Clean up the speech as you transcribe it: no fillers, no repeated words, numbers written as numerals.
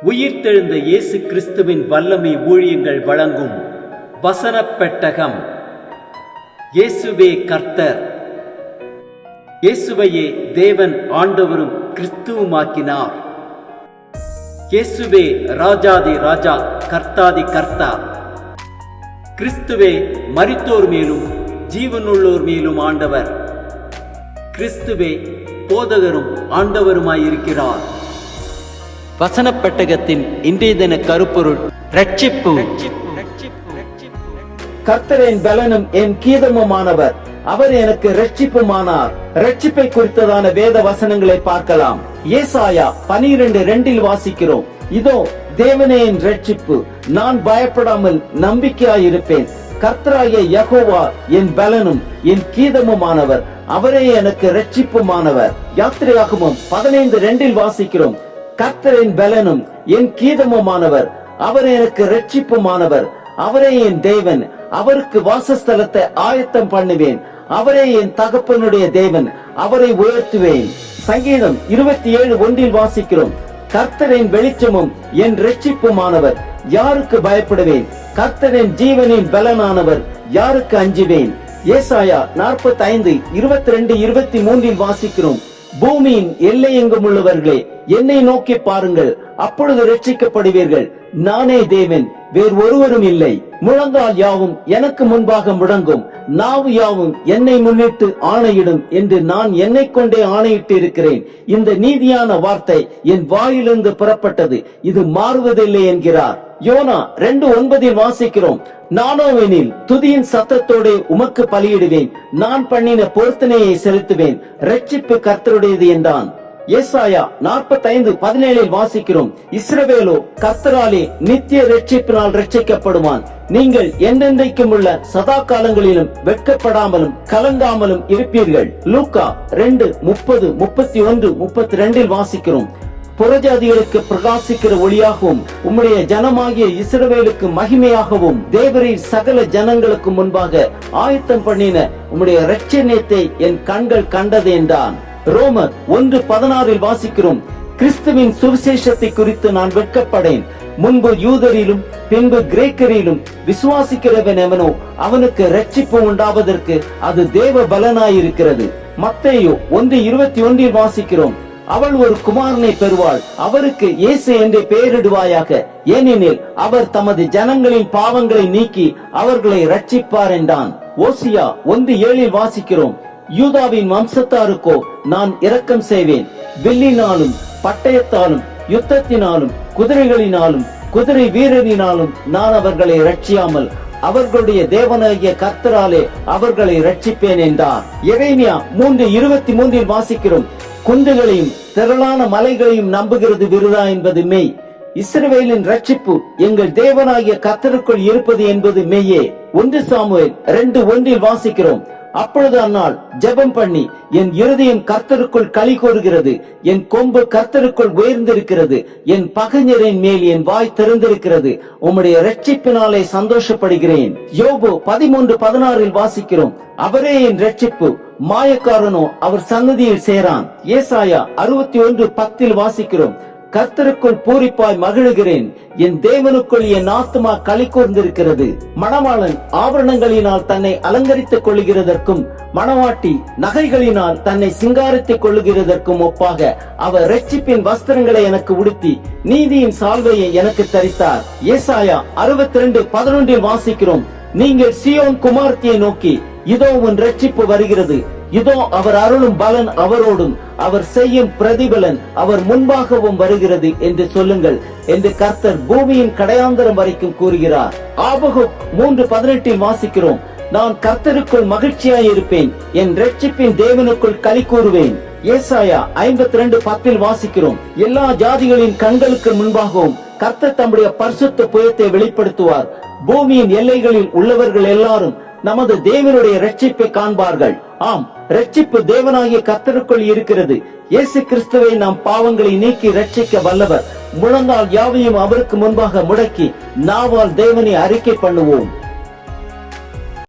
உயிர்த்தெழுந்த இயேசு கிறிஸ்துவின் வல்லமை ஊழியங்கள் வழங்கும் வசனப் பெட்டகம். இயேசுவே கர்த்தர். இயேசுவையே தேவன் ஆண்டவரும் கிறிஸ்துவுமாக்கினார். இயேசுவே ராஜாதி ராஜா, கர்த்தாதி கர்த்தா. கிறிஸ்துவே மரித்தோர் மேலும் ஜீவனுள்ளோர் மேலும் ஆண்டவர். கிறிஸ்துவே போதகரும் ஆண்டவருமாயிருக்கிறார். வசனப் பெட்டகத்தின் இன்றைய தின கருப்பொருள் ரட்சிப்பு. கர்த்தரின் பலனும் என் கீதமுமானவர், அவர் எனக்கு ரட்சிப்புமானார். ரட்சிப்பை குறித்ததான வேத வசனங்களை பார்க்கலாம். ஏசாயா 12:2 வாசிக்கிறோம், இதோ தேவனே என் ரட்சிப்பு, நான் பயப்படாமல் நம்பிக்கையாயிருப்பேன். கர்த்தராகிய யெகோவா என் பலனும் என் கீதமுமானவர், அவரே எனக்கு ரட்சிப்புமானவர். யாத்திரையாகமம் 15:2 வாசிக்கிறோம், கர்த்தரின் பலனும் என் கீதமுமானவர், அவர் எனக்கு ரட்சிப்புமானவர். அவரே என் தேவன், அவருக்கு வாசஸ்தலத்தை ஆயத்தம் பண்ணுவேன். அவரே என் தகப்பனுடைய தேவன், அவரை உயர்த்துவேன். சங்கீதம் 27:1 வாசிக்கிறோம், கர்த்தரின் வெளிச்சமும் என் ரட்சிப்புமானவர், யாருக்கு பயப்படுவேன்? கர்த்தரின் ஜீவனின் பலனானவர், யாருக்கு அஞ்சுவேன்? ஏசாயா 45:22-23 வாசிக்கிறோம், பூமியின் எல்லை எங்கும் உள்ளவர்களே, என்னை நோக்கி பாருங்கள், அப்பொழுது ரட்சிக்கப்படுவீர்கள். நானே தேவன், வேறு ஒருவரும் இல்லை. முழங்கால் யாவும் எனக்கு முன்பாக முழங்கும், நாவு யாவும் என்னை முன்னிட்டு ஆணையிடும் என்று நான் என்னை கொண்டே ஆணையிட்டு இருக்கிறேன். இந்த நீதியான வார்த்தை என் வாயிலிருந்து புறப்பட்டது, இது மாறுவதில்லை என்கிறார். யோனா 2:9 வாசிக்கிறோம், நானோவெனில் துதியின் சத்தத்தோடு உமக்கு பலியிடுவேன், நான் பண்ணின பொருத்தனையை செலுத்துவேன், ரட்சிப்பு கர்த்தருடையது என்றான். ஏசாயா 45:17 வாசிக்கிறோம், இஸ்ரவேலோ கர்த்தராலே நித்திய ரட்சிப்பினால் ரட்சிக்கப்படுவான். நீங்கள் என்றென்றைக்கும் உள்ள சதா காலங்களிலும் வெட்கப்படாமலும் கலங்காமலும் இருப்பீர்கள். லூக்கா 2:30-31-32 வாசிக்கிறோம், புறஜாதிகளுக்கு பிரகாசிக்கிற ஒளியாகவும் உம்முடைய ஜனமாகிய இஸ்ரவேலுக்கு மகிமையாகவும் தேவரீர் சகல ஜனங்களுக்கு முன்பாக ஆயத்தம் பண்ணின உம்முடைய இரட்சணியத்தை என் கண்கள் கண்டது என்றான். ரோமர் 1:16 வாசிக்கிறோம், கிறிஸ்துவின் சுவிசேஷத்தை குறித்து நான் வெட்கப்படேன். முன்பு யூதரிலும் பின்பு கிரேக்கரிலும் விசுவாசிக்கிறவன் எவனோ அவனுக்கு ரட்சிப்பு உண்டாவதற்கு அது தேவ பலனாயிருக்கிறது. மத்தேயு 1:21 வாசிக்கிறோம், அவள் ஒரு குமாரனை பெறுவாள், அவருக்கு இயேசு என்று பெயரிடுவாயாக, ஏனெனில் அவர் தமது ஜனங்களின் பாவங்களை நீக்கி அவர்களை ரட்சிப்பார் என்றான். ஓசியா 1:7 வாசிக்கிறோம், யூதாவின் வம்சத்தாருக்கோ நான் இரக்கம் செய்வேன், வில்லினாலும் பட்டயத்தாலும் யுத்தத்தினாலும் குதிரைகளினாலும் குதிரை வீரரினாலும் நான் அவர்களை ரட்சியாமல் அவர்களுடைய தேவனாகிய கர்த்தராலே அவர்களை ரட்சிப்பேன் என்றார். எரேமியா 3:23 வாசிக்கிறோம், குன்றுகளையும் திரளான மலைகளையும் நம்புகிறது விருதா என்பது மெய். இஸ்ரவேலின் ரட்சிப்பு எங்கள் தேவனாகிய கர்த்தருக்குள் இருப்பது என்பது மெய்யே. 1 சாமுவேல் 2:1 வாசிக்கிறோம், அப்பொழுது அந்நாள் ஜெபம் பண்ணி என் இருதயம் கர்த்தருக்குள் களி கூறுகிறது, என் கொம்பு கர்த்தருக்குள் உயர்ந்திருக்கிறது, என் பகைஞரின் மேல் என் வாய் திறந்திருக்கிறது, உம்முடைய ரட்சிப்பினாலே சந்தோஷப்படுகிறேன். யோபு 13:16 வாசிக்கிறோம், அவரே என் ரட்சிப்பு, மாயக்காரனோ அவர் சன்னதியில் சேரான். ஏசாயா 61:10 வாசிக்கிறோம், கர்த்தருக்குள் பூரிப்பாய் மகிழுகிறேன், என் தேவனுக்குள் என் ஆத்துமா களி கூர்ந்திருக்கிறது. மணவாளன் ஆபரணங்களினால் தன்னை அலங்கரித்துக் கொள்ளுகிறதற்கும் மணவாட்டி நகைகளினால் தன்னை சிங்காரித்துக் கொள்ளுகிறதற்கும் ஒப்பாக அவர் ரட்சிப்பின் வஸ்திரங்களை எனக்கு உடுத்தி நீதியின் சால்வையை எனக்கு தரித்தார். ஏசாயா 62:11 வாசிக்கிறோம், நீங்கள் சீயோன் குமாரத்தியை நோக்கி, இதோ உன் ரட்சிப்பு வருகிறது, இதோ அவர் அருளும் பலன் அவரோடும் அவர் செய்யும் பிரதிபலன் அவர் முன்பாகவும் வருகிறது என்று சொல்லுங்கள் என்று கர்த்தர் பூமியின் கடையாந்தரம் வரைக்கும் கூறுகிறார். ஆபகுக் 3:18 வாசிக்கிறோம், நான் கர்த்தருக்குள் மகிழ்ச்சியாய் இருப்பேன், என் ரட்சிப்பின் தேவனுக்குள் களி கூறுவேன். ஏசாயா 52:10 வாசிக்கிறோம், எல்லா ஜாதிகளின் கண்களுக்கு முன்பாகவும் கர்த்தர் தம்முடைய பரிசுத்த புயத்தை வெளிப்படுத்துவார், பூமியின் எல்லைகளில் உள்ளவர்கள் எல்லாரும் நமது தேவனுடைய ரட்சிப்பை காண்பார்கள். ஆம், ரட்சிப்பு தேவனாகிய கர்த்தருக்குள் இருக்கிறது. இயேசு கிறிஸ்துவை நாம் பாவங்களை நீக்கி ரட்சிக்க வல்லவர். முழங்கால் யாவையும் அவருக்கு முன்பாக முடக்கி நாவால் தேவனை அறிக்கை பண்ணுவோம்.